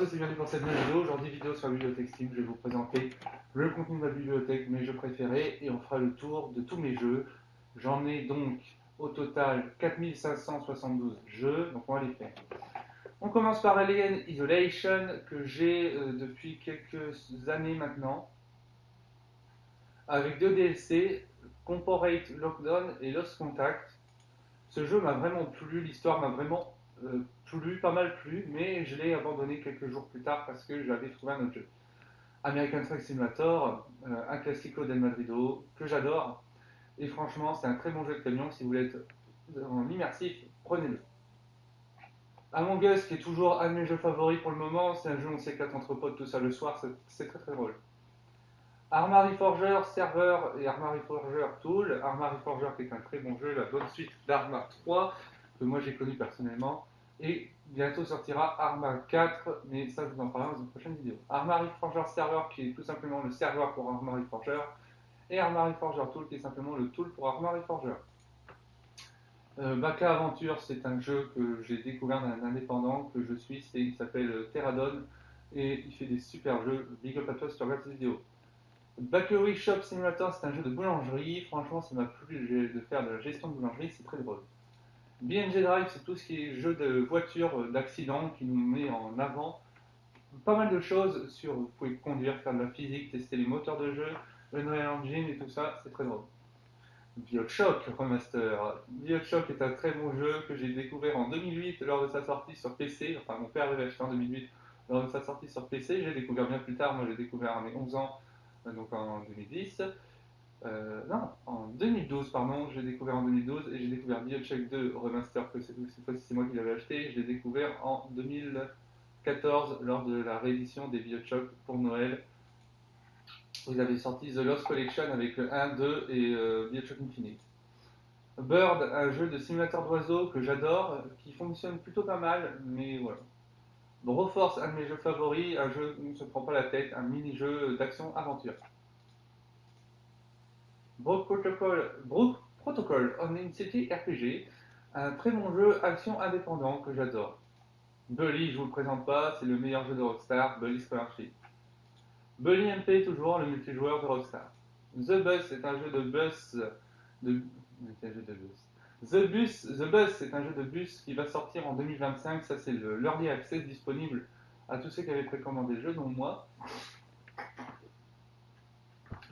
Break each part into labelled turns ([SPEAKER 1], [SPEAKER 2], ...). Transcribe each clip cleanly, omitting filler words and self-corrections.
[SPEAKER 1] tous et bienvenue pour cette nouvelle vidéo. Aujourd'hui, vidéo sur la bibliothèque Steam. Je vais vous présenter le contenu de ma bibliothèque, mes jeux préférés, et on fera le tour de tous mes jeux. J'en ai donc au total 4572 jeux, donc on va les faire. On commence par Alien Isolation, que j'ai depuis quelques années maintenant, avec 2 DLC, Corporate Lockdown et Lost Contact. Ce jeu m'a vraiment plu, l'histoire m'a vraiment plu, pas mal plu, mais je l'ai abandonné quelques jours plus tard parce que j'avais trouvé un autre jeu. American Truck Simulator, un classico del Madrido, que j'adore, et franchement c'est un très bon jeu de camion. Si vous voulez être en immersif, prenez-le. Among Us, qui est toujours un de mes jeux favoris pour le moment, c'est un jeu où on s'éclate entre potes tout ça le soir, c'est très très drôle. Arma Reforger Server et Arma Reforger Tool. Arma Reforger qui est un très bon jeu, la bonne suite d'Arma 3, que moi j'ai connu personnellement. Et bientôt sortira Arma 4, mais ça je vous en parlerai dans une prochaine vidéo. Arma Reforger Server qui est tout simplement le serveur pour Arma Reforger. Et Arma Reforger Tool qui est simplement le tool pour Arma Reforger. Baka Aventure, c'est un jeu que j'ai découvert d'un indépendant que je suis, il s'appelle Terradon et il fait des super jeux. Big up à toi si tu regardes cette vidéo. Bakery Shop Simulator, c'est un jeu de boulangerie. Franchement, ça m'a plu de faire de la gestion de boulangerie, c'est très drôle. BNG Drive, c'est tout ce qui est jeu de voiture, d'accident, qui nous met en avant pas mal de choses sur, vous pouvez conduire, faire de la physique, tester les moteurs de jeu, Unreal Engine et tout ça, c'est très drôle. BioShock Remaster. BioShock est un très bon jeu que j'ai découvert en 2008 lors de sa sortie sur PC. Enfin, mon père l'avait acheté en 2008 lors de sa sortie sur PC. J'ai découvert bien plus tard. Moi, j'ai découvert à mes 11 ans, donc en 2010. Non, en 2012, pardon. J'ai découvert en 2012 et j'ai découvert BioShock 2 Remaster, que cette fois-ci c'est moi qui l'avais acheté. Je l'ai découvert en 2014 lors de la réédition des BioShock pour Noël. Vous avez sorti The Lost Collection avec le 1, 2 et BioShock Infinite. Bird, un jeu de simulateur d'oiseaux que j'adore, qui fonctionne plutôt pas mal, mais voilà. Broforce, un de mes jeux favoris, un jeu où on ne se prend pas la tête, un mini-jeu d'action-aventure. Broke Protocol Online City RPG, un très bon jeu action indépendant que j'adore. Bully, je vous le présente pas, c'est le meilleur jeu de Rockstar, Bully Scholarship. Bully MP, toujours le multijoueur de Rockstar. The Bus, c'est un jeu de bus. The Bus, c'est un jeu de bus qui va sortir en 2025. Ça, c'est l'early access disponible à tous ceux qui avaient précommandé le jeu, dont moi.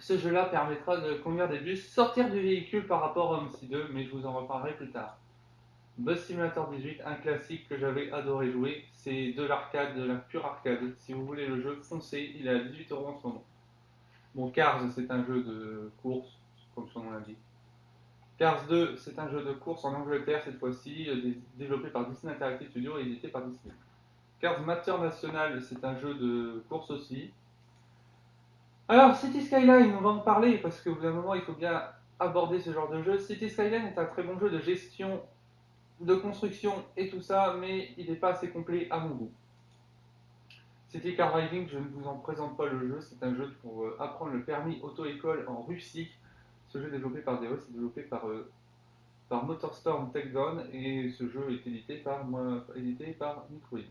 [SPEAKER 1] Ce jeu-là permettra de conduire des bus, sortir du véhicule par rapport à MC2, mais je vous en reparlerai plus tard. Bus Simulator 18, un classique que j'avais adoré jouer. C'est de l'arcade, de la pure arcade. Si vous voulez le jeu, foncez, il est à 18 € en ce moment. Bon, Cars, c'est un jeu de course, comme son nom l'indique. Cars 2, c'est un jeu de course en Angleterre cette fois-ci, développé par Disney Interactive Studios et édité par Disney. Cars Master National, c'est un jeu de course aussi. Alors, City Skyline, on va en parler parce qu'au bout d'un moment, il faut bien aborder ce genre de jeu. City Skyline est un très bon jeu de gestion, de construction et tout ça, mais il n'est pas assez complet à mon goût. City Car Driving, je ne vous en présente pas le jeu, c'est un jeu pour apprendre le permis auto-école en Russie. Ce jeu développé par DOS, c'est développé par Motorstorm Takedown et ce jeu est édité par Microïd.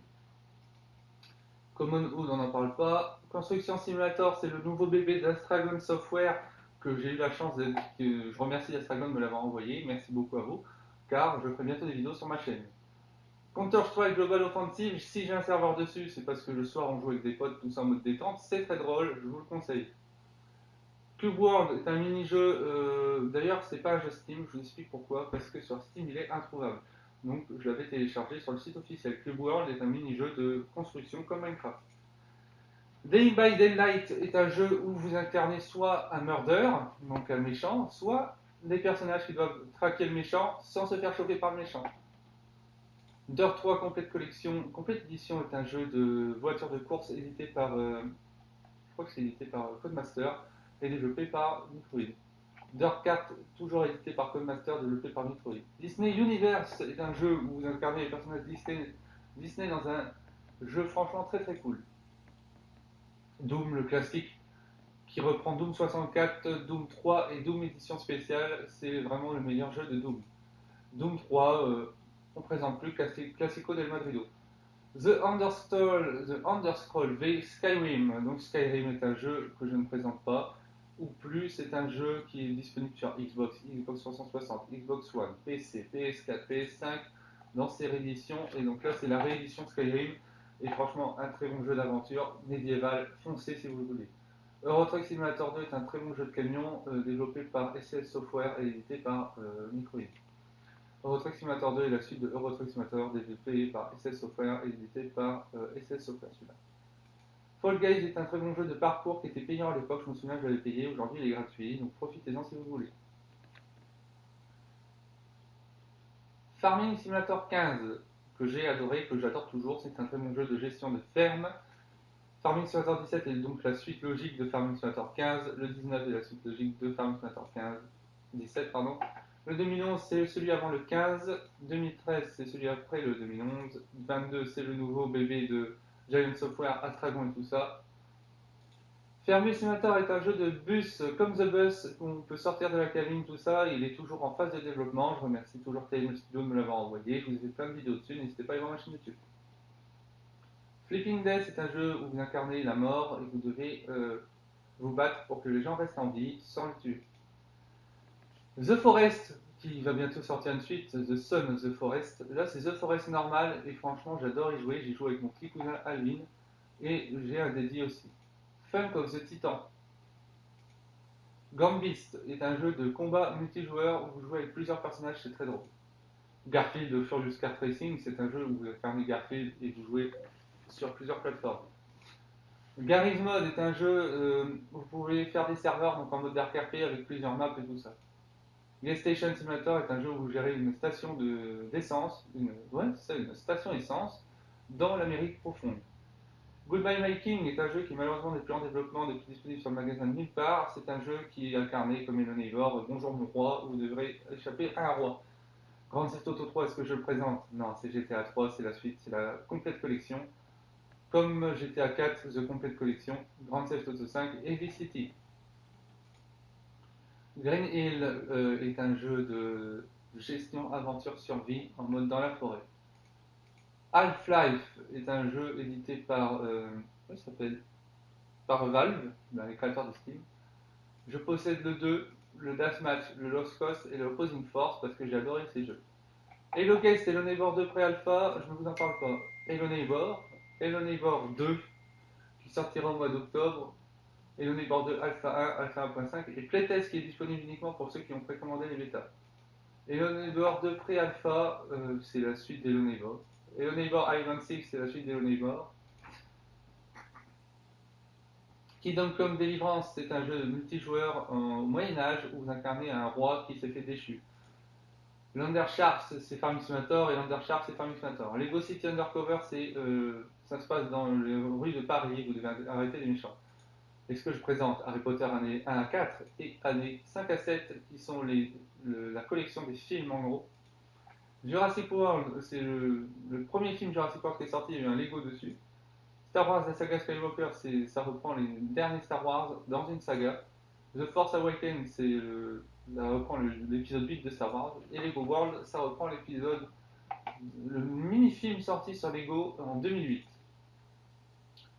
[SPEAKER 1] Common Hood, on n'en parle pas. Construction Simulator, c'est le nouveau bébé d'Astragon Software que j'ai eu la chance d'être. Je remercie Astragon de me l'avoir envoyé, merci beaucoup à vous, car je ferai bientôt des vidéos sur ma chaîne. Counter-Strike Global Offensive, si j'ai un serveur dessus, c'est parce que le soir on joue avec des potes, tout ça en mode détente, c'est très drôle, je vous le conseille. Cube World est un mini-jeu, d'ailleurs c'est pas un jeu Steam, je vous explique pourquoi, parce que sur Steam il est introuvable. Donc je l'avais téléchargé sur le site officiel. Cube World est un mini-jeu de construction comme Minecraft. Day by Daylight est un jeu où vous incarnez soit un murder, donc un méchant, soit des personnages qui doivent traquer le méchant sans se faire choper par le méchant. Dirt 3 Complete Edition est un jeu de voiture de course édité par, je crois que c'est édité par Codemaster et développé par Microïd. Dirt 4, toujours édité par Codemaster, développé par Microïd. Disney Universe est un jeu où vous incarnez les personnages Disney dans un jeu franchement très très cool. Doom, le classique, qui reprend Doom 64, Doom 3 et Doom édition spéciale, c'est vraiment le meilleur jeu de Doom. Doom 3, on ne présente plus, Classico del Madrido. The Underscroll V Skyrim. Donc Skyrim est un jeu que je ne présente pas. Ou plus, c'est un jeu qui est disponible sur Xbox, Xbox 360, Xbox One, PC, PS4, PS5 dans ses rééditions. Et donc là, c'est la réédition Skyrim. Et franchement, un très bon jeu d'aventure médiéval. Foncez si vous le voulez. Euro Truck Simulator 2 est un très bon jeu de camion développé par SCS Software et édité par Microïd. Euro Truck Simulator 2 est la suite de Euro Truck Simulator développé par SCS Software et édité par SCS Software celui-là. Fall Guys est un très bon jeu de parcours qui était payant à l'époque, je me souviens que je l'avais payé, aujourd'hui il est gratuit, donc profitez-en si vous voulez. Farming Simulator 15, que j'ai adoré, que j'adore toujours, c'est un très bon jeu de gestion de ferme. Farming Simulator 17 est donc la suite logique de Farming Simulator 15, le 19 est la suite logique de Farming Simulator 17, pardon. Le 2011 c'est celui avant le 15, 2013 c'est celui après le 2011, 22 c'est le nouveau bébé de Giant Software, Astragon et tout ça. Farming Simulator est un jeu de bus comme The Bus où on peut sortir de la cabine, tout ça. Il est toujours en phase de développement. Je remercie toujours Tele Studio de me l'avoir envoyé. Je vous ai fait plein de vidéos dessus. N'hésitez pas à aller voir ma chaîne YouTube. Flipping Death est un jeu où vous incarnez la mort et vous devez vous battre pour que les gens restent en vie sans le tuer. The Forest, qui va bientôt sortir une suite, The Son of the Forest. Là, c'est The Forest normal et franchement, j'adore y jouer. J'y joue avec mon petit cousin Alvin et j'ai un dédié aussi. Funk of the Titan. Gambist est un jeu de combat multijoueur où vous jouez avec plusieurs personnages, c'est très drôle. Garfield de Furious Kart Racing, c'est un jeu où vous incarnez Garfield et vous jouez sur plusieurs plateformes. Garry's Mod est un jeu où vous pouvez faire des serveurs donc en mode Dark RP avec plusieurs maps et tout ça. Gas Station Simulator est un jeu où vous gérez une station d'essence, une station essence dans l'Amérique profonde. Goodbye My King est un jeu qui malheureusement n'est plus en développement, n'est plus disponible sur le magasin de nulle part. C'est un jeu qui est incarné comme Hello Neighbor, bonjour mon roi, vous devrez échapper à un roi. Grand Theft Auto 3, est-ce que je le présente? Non, c'est GTA 3, c'est la suite, c'est la complète collection. Comme GTA 4, The Complete Collection, Grand Theft Auto 5 et Vice City. Green Hill est un jeu de gestion, aventure, survie en mode dans la forêt. Half-Life est un jeu édité par, comment il s'appelle, par Valve, les créateurs de Steam. Je possède le 2, le Deathmatch, le Lost Coast et le Opposing Force parce que j'ai adoré ces jeux. Halo Guest, Halo Neighbor 2 pré-alpha, je ne vous en parle pas. Halo Neighbor 2 qui sortira au mois d'octobre, Halo Neighbor 2 Alpha 1, Alpha 1.5 et Playtest qui est disponible uniquement pour ceux qui ont précommandé les bêtas. Halo Neighbor 2 pré-alpha, c'est la suite d'Halo Neighbor. Halo Neighbor Island 6, c'est la suite d'Halo Neighbor. Kingdom Come Deliverance, c'est un jeu multijoueur au Moyen-Âge où vous incarnez un roi qui s'est fait déchu. L'Undersharp, c'est Farming Simulator et l'Undersharp, c'est Farming Simulator. Lego City Undercover, ça se passe dans les rues de Paris, vous devez arrêter les méchants. Et ce que je présente, Harry Potter années 1 à 4 et années 5 à 7, qui sont la collection des films en gros. Jurassic World, c'est le premier film Jurassic World qui est sorti, il y a eu un Lego dessus. Star Wars, la saga Skywalker, ça reprend les derniers Star Wars dans une saga. The Force Awakens, ça reprend l'épisode 8 de Star Wars. Et Lego World, ça reprend le mini-film sorti sur Lego en 2008.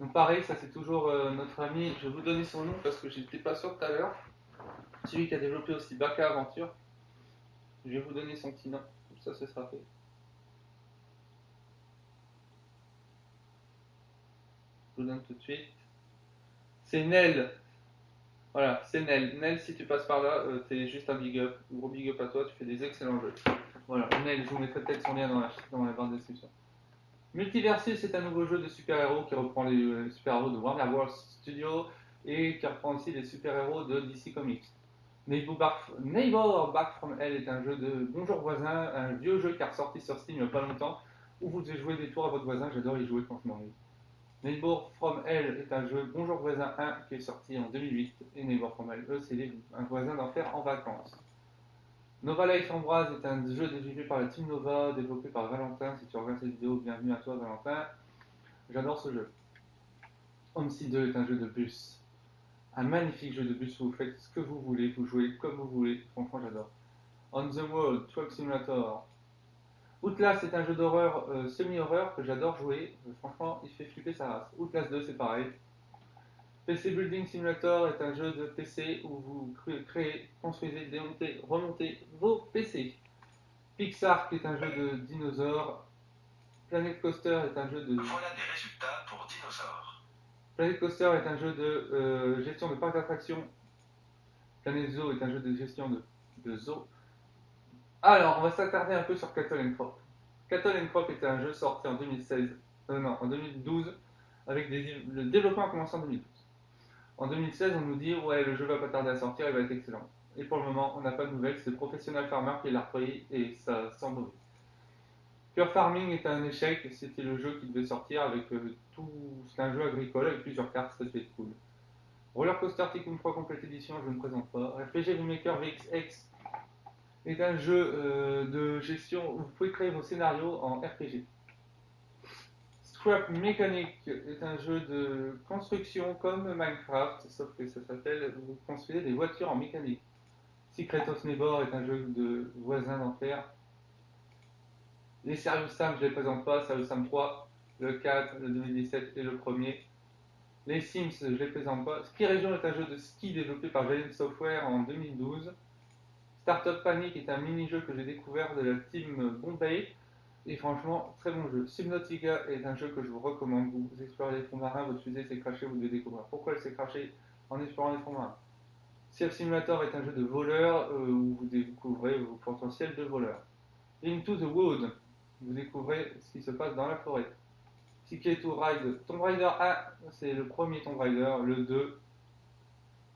[SPEAKER 1] Donc pareil, ça c'est toujours notre ami, je vais vous donner son nom parce que j'étais pas sûr tout à l'heure. Celui qui a développé aussi Baka Aventure. Je vais vous donner son petit nom, comme ça ce sera fait. Je vous donne tout de suite. C'est Nel. Voilà, c'est Nel. Nel, si tu passes par là, t'es juste un big up. Un gros big up à toi, tu fais des excellents jeux. Voilà, Nel, je vous mettrai peut-être son lien dans la barre de description. Multiversus, c'est un nouveau jeu de super-héros qui reprend les super-héros de Warner Bros. Studio et qui reprend aussi les super-héros de DC Comics. Neighbor Back from Hell est un jeu de bonjour voisin, un vieux jeu qui est ressorti sur Steam il n'y a pas longtemps, où vous devez jouer des tours à votre voisin, j'adore y jouer quand je m'ennuie. Neighbor from Hell est un jeu bonjour voisin 1 qui est sorti en 2008, et Neighbor from Hell, c'est un voisin d'enfer en vacances. Nova Life Ambroise est un jeu développé par la Team Nova, développé par Valentin. Si tu regardes cette vidéo, bienvenue à toi Valentin. J'adore ce jeu. Homestead 2 est un jeu de bus. Un magnifique jeu de bus où vous faites ce que vous voulez, vous jouez comme vous voulez. Franchement, j'adore. On the World, Truck Simulator. Outlast est un jeu d'horreur semi-horreur que j'adore jouer. Franchement, il fait flipper sa race. Outlast 2, c'est pareil. PC Building Simulator est un jeu de PC où vous créez, construisez, démontez, remontez vos PC. Pixar, qui est un jeu de dinosaures. Planet Coaster est un jeu de.
[SPEAKER 2] Voilà des résultats pour dinosaures.
[SPEAKER 1] Planet Coaster est un jeu de gestion de parc d'attractions. Planet Zoo est un jeu de gestion de zoo. Alors, on va s'attarder un peu sur Cattle Crop. Cattle Crop était un jeu sorti en 2016, non, en 2012, avec le développement a commencé en 2012. En 2016, on nous dit ouais, le jeu va pas tarder à sortir, il va être excellent. Et pour le moment, on n'a pas de nouvelles, c'est Professional Farmer qui l'a repris et ça sent mauvais. Pure Farming est un échec, c'était le jeu qui devait sortir avec tout. C'est un jeu agricole avec plusieurs cartes, ça devait être cool. Roller Coaster Tycoon 3 Complete Edition, je ne présente pas. RPG Remaker VXX est un jeu de gestion où vous pouvez créer vos scénarios en RPG. Scrap Mechanic est un jeu de construction comme Minecraft, sauf que ça s'appelle vous construisez des voitures en mécanique. Secret of Neighbor est un jeu de voisins d'enfer. Les Serious Sam, je ne les présente pas, Serious Sam 3, le 4, le 2017 et le premier. Les Sims, je ne les présente pas. Ski Region est un jeu de ski développé par Giant Software en 2012. Startup Panic est un mini-jeu que j'ai découvert de la team Bombay. Et franchement, très bon jeu. Subnautica est un jeu que je vous recommande. Vous explorez les fonds marins, votre fusée s'est crashée, vous devez découvrir pourquoi elle s'est crashée en explorant les fonds marins. Sea of Simulator est un jeu de voleur où vous découvrez vos potentiels de voleur. Into the Wood, vous découvrez ce qui se passe dans la forêt. Ticket to Ride, Tomb Raider 1, c'est le premier Tomb Raider. Le 2,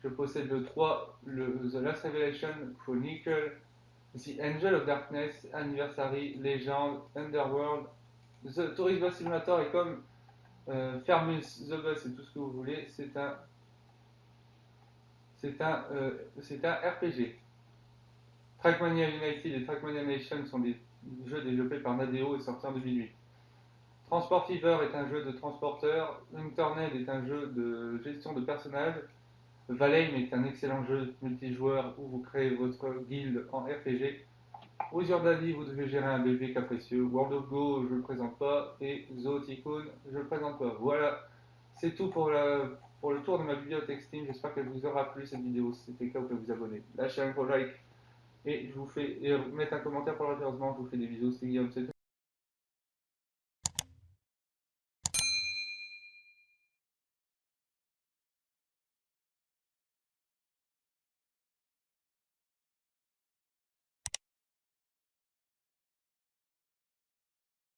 [SPEAKER 1] je possède le 3, The Last Revelation Chronicle, The Angel of Darkness, Anniversary, Legend, Underworld. The Tourist Bus Simulator est comme Fermus the Bus et tout ce que vous voulez. C'est un RPG. Trackmania United et Trackmania Nation sont des jeux développés par Nadeo et sortis en 2008. Transport Fever est un jeu de transporteur. Internet est un jeu de gestion de personnages. Valheim est un excellent jeu multijoueur où vous créez votre guilde en RPG. With Your Daddy, vous devez gérer un bébé capricieux. World of Go, je ne le présente pas. Et Zoo Tycoon, je ne le présente pas. Voilà, c'est tout pour le tour de ma bibliothèque Steam. J'espère qu'elle vous aura plu cette vidéo. Si c'était le cas, vous pouvez vous abonner. Lâchez un gros like et je vous fais mettre un commentaire pour le référencement. Je vous fais des bisous. C'était Guillaume.